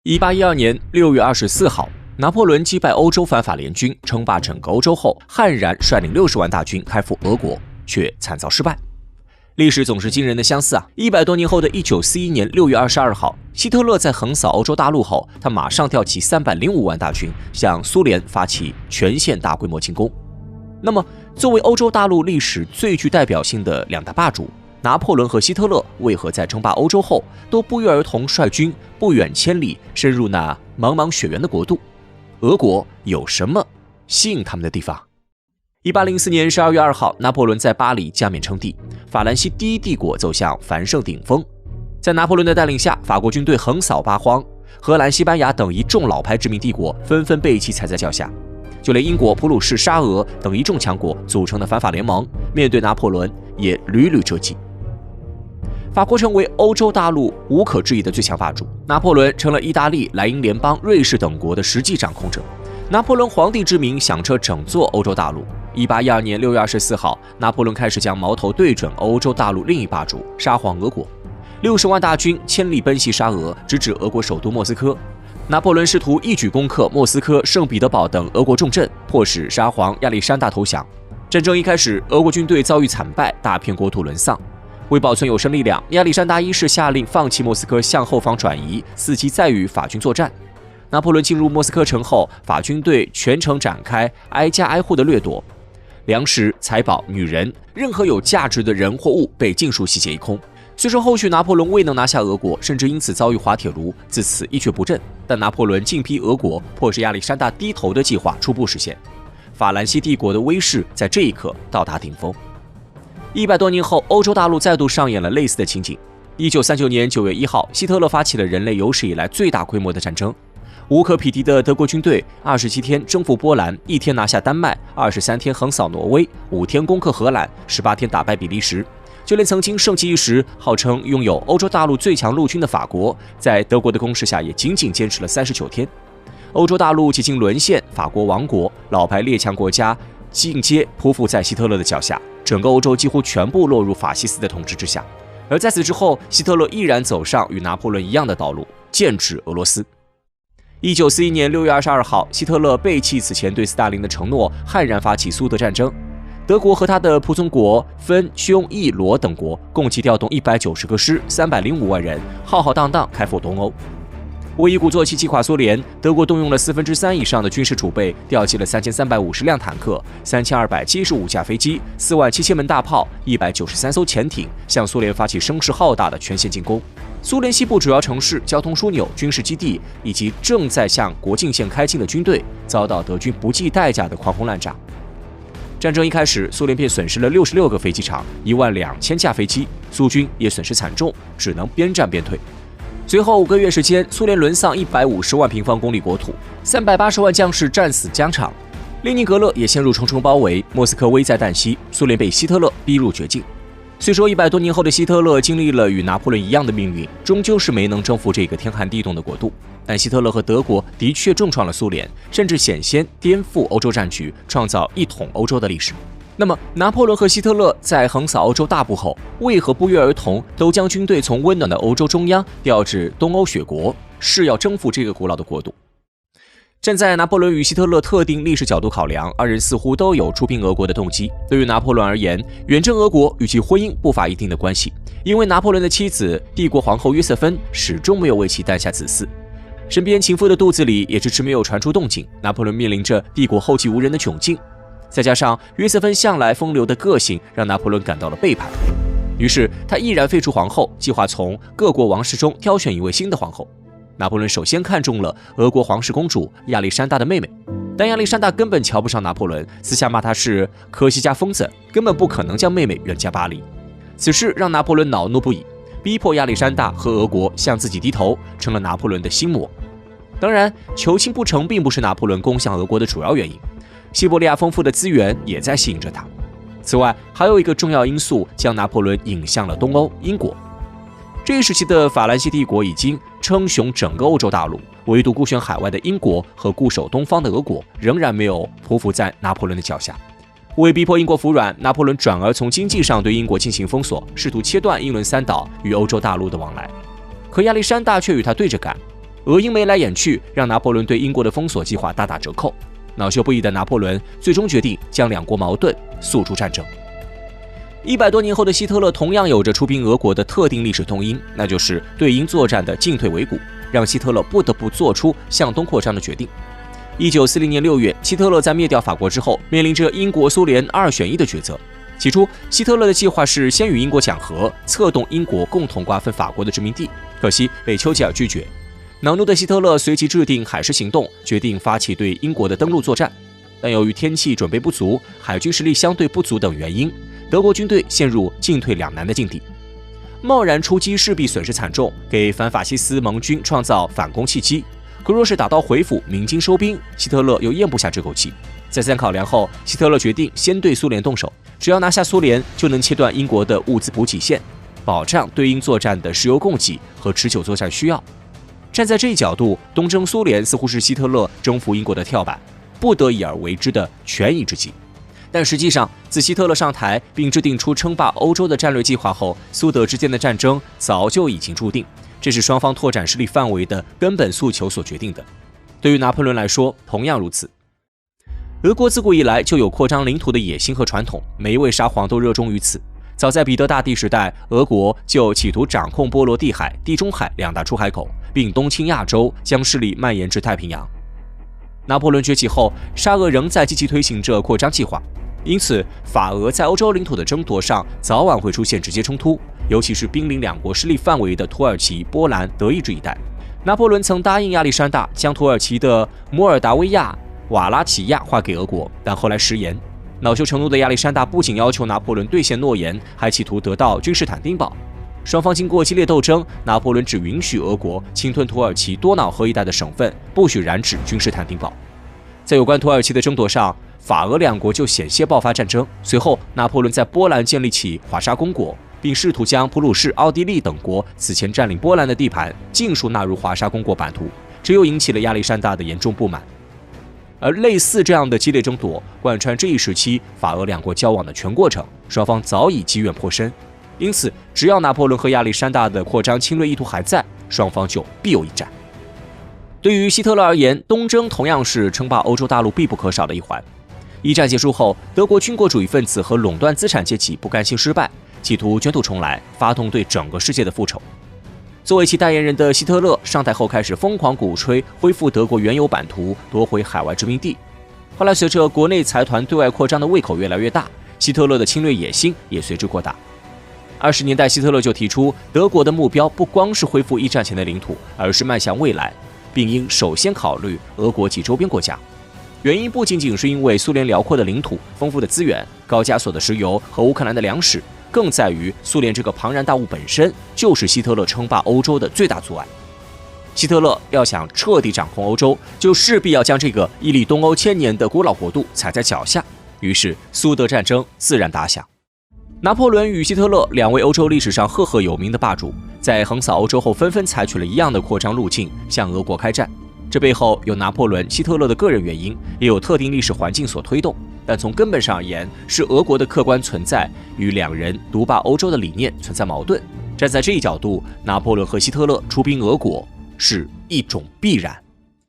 1812年6月24号，拿破仑击败欧洲反法联军，称霸整个欧洲后，悍然率领60万大军开赴俄国，却惨遭失败。历史总是惊人的相似100多年后的1941年6月22号，希特勒在横扫欧洲大陆后，他马上调起305万大军，向苏联发起全线大规模进攻。那么，作为欧洲大陆历史最具代表性的两大霸主，拿破仑和希特勒为何在称霸欧洲后，都不约而同率军不远千里，深入那茫茫雪原的国度？俄国有什么吸引他们的地方？1804年12月2号，拿破仑在巴黎加冕称帝，法兰西第一帝国走向繁盛顶峰。在拿破仑的带领下，法国军队横扫八荒，荷兰、西班牙等一众老牌殖民帝国纷纷被其踩在脚下。就连英国、普鲁士、沙俄等一众强国组成的反法联盟，面对拿破仑也屡屡折戟。法国成为欧洲大陆无可置疑的最强霸主，拿破仑成了意大利、莱茵联邦、瑞士等国的实际掌控者。拿破仑皇帝之名响彻整座欧洲大陆。1812年6月24号，拿破仑开始将矛头对准欧洲大陆另一霸主沙皇俄国，60万大军千里奔袭沙俄，直指俄国首都莫斯科。拿破仑试图一举攻克莫斯科、圣彼得堡等俄国重镇，迫使沙皇亚历山大投降。战争一开始，俄国军队遭遇惨败，大片国土沦丧。为保存有生力量，亚历山大一世下令放弃莫斯科，向后方转移，伺机再与法军作战。拿破仑进入莫斯科城后，法军对全城展开挨家挨户的掠夺，粮食、财宝、女人，任何有价值的人或物被尽数洗劫一空。虽说后续拿破仑未能拿下俄国，甚至因此遭遇滑铁卢，自此一蹶不振，但拿破仑进逼俄国，迫使亚历山大低头的计划初步实现。法兰西帝国的威势在这一刻到达顶峰。100多年后，欧洲大陆再度上演了类似的情景。1939年9月1号，希特勒发起了人类有史以来最大规模的战争。无可匹敌的德国军队27天征服波兰，1天拿下丹麦，23天横扫挪威，5天攻克荷兰，18天打败比利时。就连曾经盛极一时、号称拥有欧洲大陆最强陆军的法国，在德国的攻势下也仅仅坚持了39天。欧洲大陆几近沦陷，法国亡国，老牌列强国家尽皆匍匐在希特勒的脚下，整个欧洲几乎全部落入法西斯的统治之下。而在此之后，希特勒依然走上与拿破仑一样的道路，剑指俄罗斯。1941年6月22号，希特勒背弃此前对斯大林的承诺，悍然发起苏德战争。德国和他的仆从国芬、匈、意、罗等国共计调动190个师、305万人，浩浩荡荡开赴东欧。为一鼓作气击垮苏联，德国动用了3%以上的军事储备，调集了3350辆坦克、3275架飞机、47000门大炮、193艘潜艇，向苏联发起声势浩大的全线进攻。苏联西部主要城市、交通枢纽、军事基地以及正在向国境线开进的军队，遭到德军不计代价的狂轰滥炸。战争一开始，苏联便损失了66个飞机场、12000架飞机，苏军也损失惨重，只能边战边退。随后5个月时间，苏联沦丧150万平方公里国土，380万将士战死疆场，列宁格勒也陷入重重包围，莫斯科危在旦夕，苏联被希特勒逼入绝境。虽说100多年后的希特勒经历了与拿破仑一样的命运，终究是没能征服这个天寒地冻的国度，但希特勒和德国的确重创了苏联，甚至险些颠覆欧洲战局，创造一统欧洲的历史。那么，拿破仑和希特勒在横扫欧洲大部后，为何不约而同都将军队从温暖的欧洲中央调至东欧雪国，誓要征服这个古老的国度？站在拿破仑与希特勒特定历史角度考量，二人似乎都有出兵俄国的动机。对于拿破仑而言，远征俄国与其婚姻不乏一定的关系，因为拿破仑的妻子帝国皇后约瑟芬始终没有为其诞下子嗣，身边情妇的肚子里也迟迟没有传出动静，拿破仑面临着帝国后继无人的窘境。再加上约瑟芬向来风流的个性，让拿破仑感到了背叛，于是他毅然废除皇后，计划从各国王室中挑选一位新的皇后。拿破仑首先看中了俄国皇室公主亚历山大的妹妹，但亚历山大根本瞧不上拿破仑，私下骂他是科西嘉疯子，根本不可能将妹妹远嫁巴黎。此事让拿破仑恼怒不已，逼迫亚历山大和俄国向自己低头，成了拿破仑的心魔。当然，求亲不成并不是拿破仑攻向俄国的主要原因，西伯利亚丰富的资源也在吸引着他。此外，还有一个重要因素将拿破仑引向了东欧英国。这一时期的法兰西帝国已经称雄整个欧洲大陆，唯独孤悬海外的英国和固守东方的俄国仍然没有匍匐在拿破仑的脚下。为逼迫英国服软，拿破仑转而从经济上对英国进行封锁，试图切断英伦三岛与欧洲大陆的往来。可亚历山大却与他对着干。俄英眉来眼去，让拿破仑对英国的封锁计划大打折扣。恼羞不已的拿破仑最终决定将两国矛盾诉诸战争。100多年后的希特勒同样有着出兵俄国的特定历史动因，那就是对英作战的进退维谷，让希特勒不得不做出向东扩张的决定。1940年6月，希特勒在灭掉法国之后，面临着英国、苏联2选1的抉择。起初，希特勒的计划是先与英国讲和，策动英国共同瓜分法国的殖民地，可惜被丘吉尔拒绝。恼怒的希特勒随即制定海狮行动，决定发起对英国的登陆作战。但由于天气准备不足、海军实力相对不足等原因，德国军队陷入进退两难的境地。贸然出击势必损失惨重，给反法西斯盟军创造反攻契机。可若是打道回府、鸣金收兵，希特勒又咽不下这口气。再三考量后，希特勒决定先对苏联动手，只要拿下苏联，就能切断英国的物资补给线，保障对英作战的石油供给和持久作战需要。站在这一角度，东征苏联似乎是希特勒征服英国的跳板，不得已而为之的权宜之计。但实际上，自希特勒上台并制定出称霸欧洲的战略计划后，苏德之间的战争早就已经注定，这是双方拓展势力范围的根本诉求所决定的。对于拿破仑来说，同样如此。俄国自古以来就有扩张领土的野心和传统，每一位沙皇都热衷于此。早在彼得大帝时代，俄国就企图掌控波罗的海、地中海2大出海口，并东侵亚洲，将势力蔓延至太平洋。拿破仑崛起后，沙俄仍在积极推行着扩张计划，因此法俄在欧洲领土的争夺上早晚会出现直接冲突，尤其是濒临两国势力范围的土耳其、波兰、德意志一带。拿破仑曾答应亚历山大将土耳其的摩尔达维亚、瓦拉齐亚划给俄国，但后来食言。恼羞成怒的亚历山大不仅要求拿破仑兑现诺言，还企图得到君士坦丁堡。双方经过激烈斗争，拿破仑只允许俄国侵吞土耳其多瑙河一带的省份，不许染指君士坦丁堡。在有关土耳其的争夺上，法俄两国就险些爆发战争。随后，拿破仑在波兰建立起华沙公国，并试图将普鲁士、奥地利等国此前占领波兰的地盘尽数纳入华沙公国版图，这又引起了亚历山大的严重不满。而类似这样的激烈争夺，贯穿这一时期法俄两国交往的全过程，双方早已积怨颇深。因此，只要拿破仑和亚历山大的扩张侵略意图还在，双方就必有一战。对于希特勒而言，东征同样是称霸欧洲大陆必不可少的一环。一战结束后，德国军国主义分子和垄断资产阶级不甘心失败，企图卷土重来，发动对整个世界的复仇。作为其代言人的希特勒上台后，开始疯狂鼓吹恢复德国原有版图，夺回海外殖民地。后来，随着国内财团对外扩张的胃口越来越大，希特勒的侵略野心也随之扩大。20年代，希特勒就提出，德国的目标不光是恢复一战前的领土，而是迈向未来，并应首先考虑俄国及周边国家。原因不仅仅是因为苏联辽阔的领土、丰富的资源、高加索的石油和乌克兰的粮食，更在于苏联这个庞然大物本身就是希特勒称霸欧洲的最大阻碍。希特勒要想彻底掌控欧洲，就势必要将这个屹立东欧1000年的古老国度踩在脚下。于是，苏德战争自然打响。拿破仑与希特勒两位欧洲历史上赫赫有名的霸主，在横扫欧洲后，纷纷采取了一样的扩张路径，向俄国开战。这背后有拿破仑、希特勒的个人原因，也有特定历史环境所推动。但从根本上而言，是俄国的客观存在与两人独霸欧洲的理念存在矛盾。站在这一角度，拿破仑和希特勒出兵俄国是一种必然。